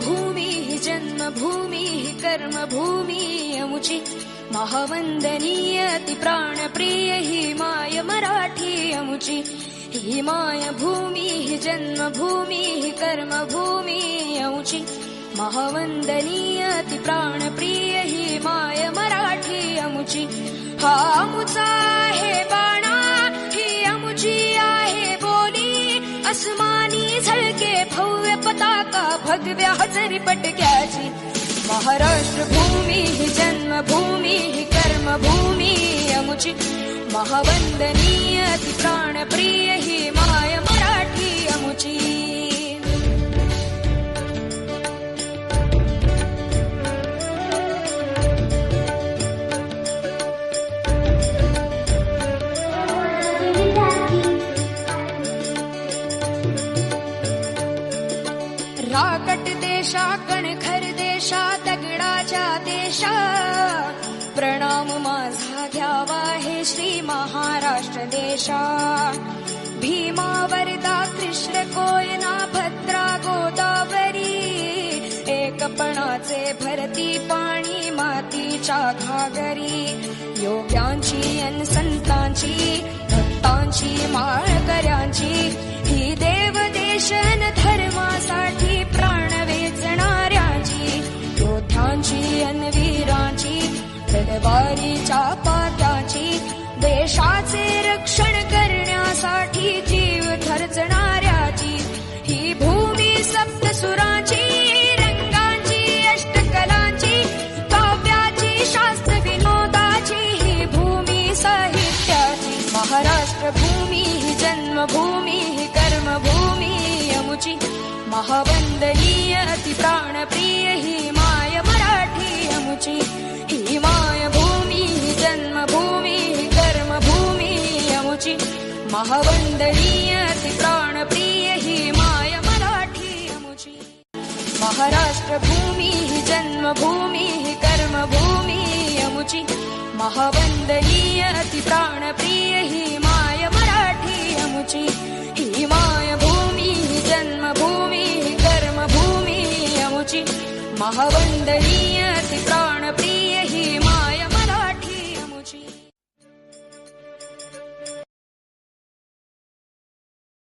भूमी जन्मभूमी कर्मभूमी अमुची महावंदनीय ती प्राणप्रिय ही माय मराठी अमुची ही माय भूमी जन्मभूमी कर्मभूमी अमुची महावंदनीय ती प्राणप्रिय ही माय मराठी अमुची हा अमुचा आहे बाणा ही अमुची आहे बोली अस्मानी झळके भव्य पताका भगव्या हजरी पटक्याची महाराष्ट्र भूमी ही जन्मभूमी ही कर्मभूमी अमुची महावंदनीय ती प्राणप्रिय ही माय मराठी अमुची राकट देशा कणखर देशा दगडाच्या देशा प्रणाम माझा घ्यावा हे श्री महाराष्ट्र देशा भीमा वरदा कृष्ण कोयना भद्रा गोदावरी एकपणाचे भरती पाणी मातीच्या घागरी योग्यांची अन संतांची भक्तांची माळकऱ्यांची ही देव देशन धर्मासाठी प्राण वेचणाऱ्यांची योद्ध्यांची अन वीरांची तलवारीच्या पात्याची देशाचे रक्षण करण्यासाठी जीव खर्चणाऱ्याची ही भूमी सप्तसुरांची रंगांची अष्टकलांची काव्याची शास्त्र विनोदाची ही भूमी साहित्याची महाराष्ट्र भूमी ही जन्मभूमी ही कर्मभूमी अमुची महावंदनीय अति प्राणप्रिय ही माय मराठी अमुची ही माय भूमी ही जन्मभूमी ही कर्मभूमी अमुची महावंदनीय अति प्राणप्रिय ही माय मराठी अमुची महाराष्ट्र भूमी ही जन्मभूमी ही कर्मभूमी अमुची महावंदनीय अति प्राणप्रिय ही माय मराठी अमुची ही माय भूमी ही जन्मभूमी ही कर्मभूमी अमुची महावंदनीय